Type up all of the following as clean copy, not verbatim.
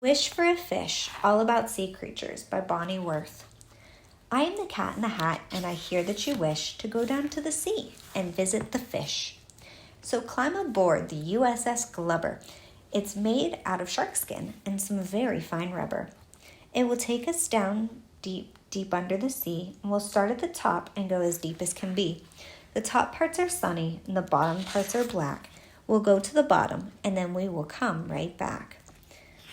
Wish for a Fish, All About Sea Creatures by Bonnie Worth. I am the Cat in the Hat, and I hear that you wish to go down to the sea and visit the fish. So climb aboard the USS Glubber. It's made out of shark skin and some very fine rubber. It will take us down deep, deep under the sea, and we'll start at the top and go as deep as can be. The top parts are sunny, and the bottom parts are black. We'll go to the bottom, and then we will come right back.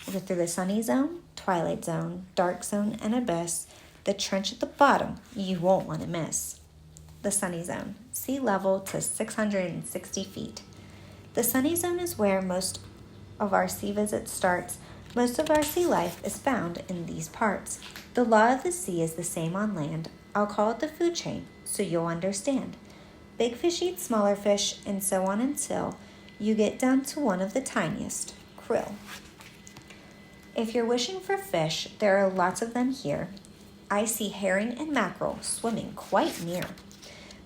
We'll go through the sunny zone, twilight zone, dark zone, and abyss. The trench at the bottom you won't want to miss. The sunny zone, sea level to 660 feet. The sunny zone is where most of our sea visits starts. Most of our sea life is found in these parts. The law of the sea is the same on land. I'll call it the food chain, so you'll understand. Big fish eat smaller fish, and so on until you get down to one of the tiniest, krill. If you're wishing for fish, there are lots of them here. I see herring and mackerel swimming quite near.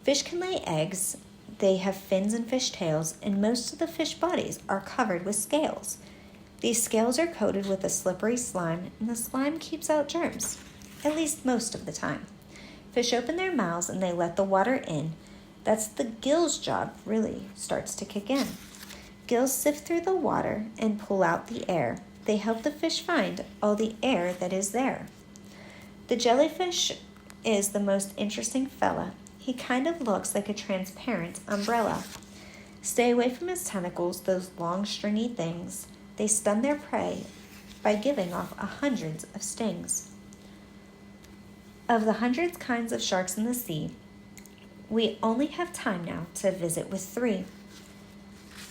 Fish can lay eggs, they have fins and fish tails, and most of the fish bodies are covered with scales. These scales are coated with a slippery slime, and the slime keeps out germs, at least most of the time. Fish open their mouths and they let the water in. That's the gills' job really starts to kick in. Gills sift through the water and pull out the air. They help the fish find all the air that is there. The jellyfish is the most interesting fella. He kind of looks like a transparent umbrella. Stay away from his tentacles, those long stringy things. They stun their prey by giving off hundreds of stings. Of the hundreds kinds of sharks in the sea, we only have time now to visit with 3.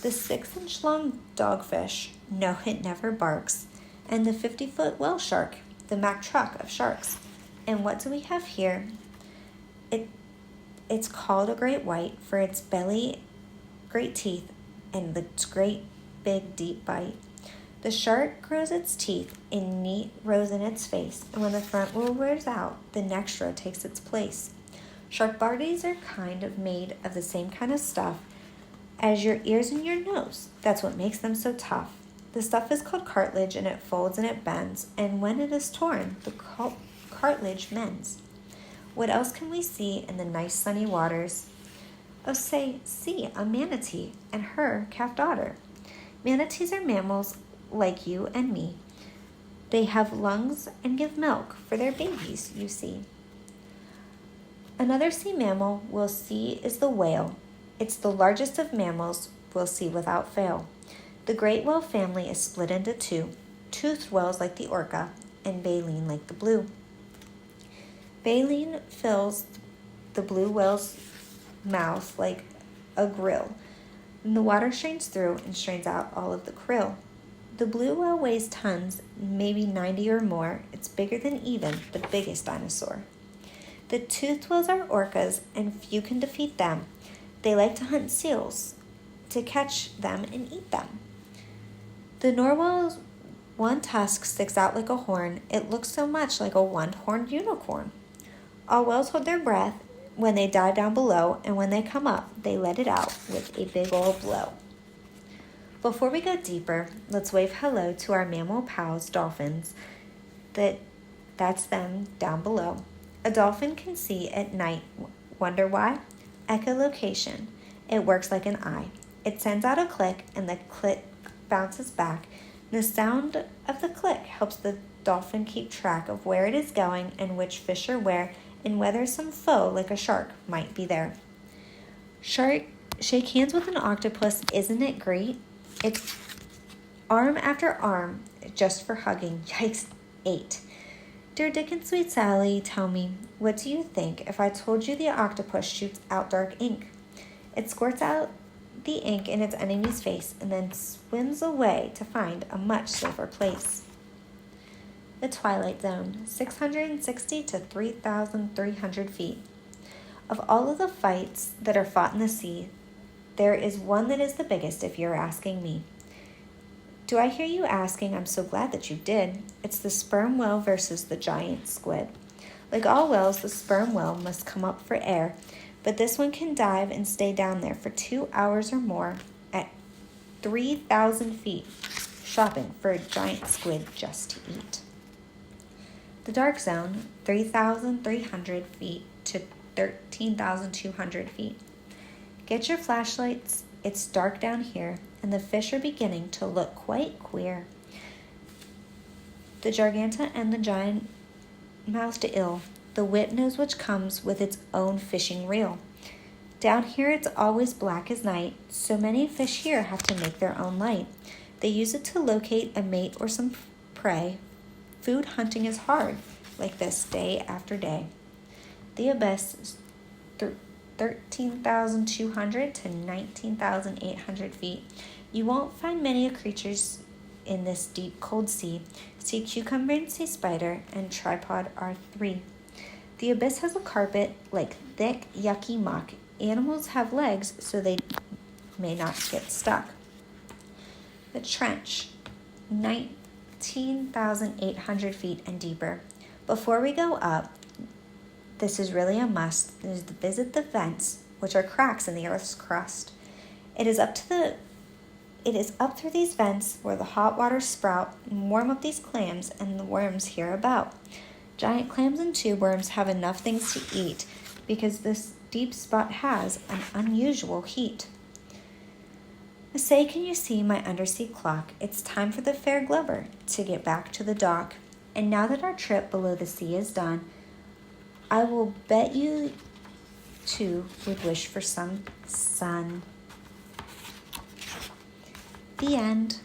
The 6-inch long dogfish, no, it never barks, and the 50-foot whale shark, the Mack truck of sharks. And what do we have here? It's called a great white for its belly, great teeth, and its great big deep bite. The shark grows its teeth in neat rows in its face, and when the front row wears out, the next row takes its place. Shark bodies are kind of made of the same kind of stuff as your ears and your nose. That's what makes them so tough. The stuff is called cartilage, and it folds and it bends, and when it is torn, the cartilage mends. What else can we see in the nice sunny waters? Oh, say, see a manatee and her calf daughter. Manatees are mammals like you and me. They have lungs and give milk for their babies, you see. Another sea mammal we'll see is the whale. It's the largest of mammals we'll see without fail. The great whale family is split into 2, toothed whales like the orca and baleen like the blue. Baleen fills the blue whale's mouth like a grill, and the water strains through and strains out all of the krill. The blue whale weighs tons, maybe 90 or more. It's bigger than even the biggest dinosaur. The toothed whales are orcas, and few can defeat them. They like to hunt seals, to catch them and eat them. The narwhal's one tusk sticks out like a horn. It looks so much like a one-horned unicorn. All whales hold their breath when they dive down below, and when they come up, they let it out with a big old blow. Before we go deeper, let's wave hello to our mammal pals, dolphins. That's them down below. A dolphin can see at night. Wonder why? Echolocation. It works like an eye. It sends out a click, and the click bounces back. The sound of the click helps the dolphin keep track of where it is going and which fish are where, and whether some foe like a shark might be there. Shark, shake hands with an octopus, isn't it great? It's arm after arm just for hugging. Yikes, 8. Dear Dick and Sweet Sally, tell me, what do you think if I told you the octopus shoots out dark ink? It squirts out the ink in its enemy's face and then swims away to find a much safer place. The Twilight Zone, 660 to 3,300 feet. Of all of the fights that are fought in the sea, there is one that is the biggest if you're asking me. Do I hear you asking? I'm so glad that you did. It's the sperm whale versus the giant squid. Like all whales, the sperm whale must come up for air, but this one can dive and stay down there for 2 hours or more at 3,000 feet. shopping for a giant squid just to eat. The dark zone, 3,300 feet to 13,200 feet. Get your flashlights, it's dark down here, and the fish are beginning to look quite queer. The Garganta and the giant mouthed eel, the wit knows which comes with its own fishing reel. Down here it's always black as night, so many fish here have to make their own light. They use it to locate a mate or some prey. Food hunting is hard, like this day after day. The abyss is 13,200 to 19,800 feet. You won't find many creatures in this deep, cold sea. Sea cucumber and sea spider and tripod are 3. The abyss has a carpet like thick, yucky muck. Animals have legs so they may not get stuck. The trench, 19,800 feet and deeper. Before we go up, this is really a must, is to visit the vents, which are cracks in the Earth's crust. It is up through these vents where the hot waters sprout and warm up these clams and the worms hereabout. Giant clams and tube worms have enough things to eat because this deep spot has an unusual heat. Say, can you see my undersea clock? It's time for the fair Glover to get back to the dock. And now that our trip below the sea is done, I will bet you too would wish for some sun. The end.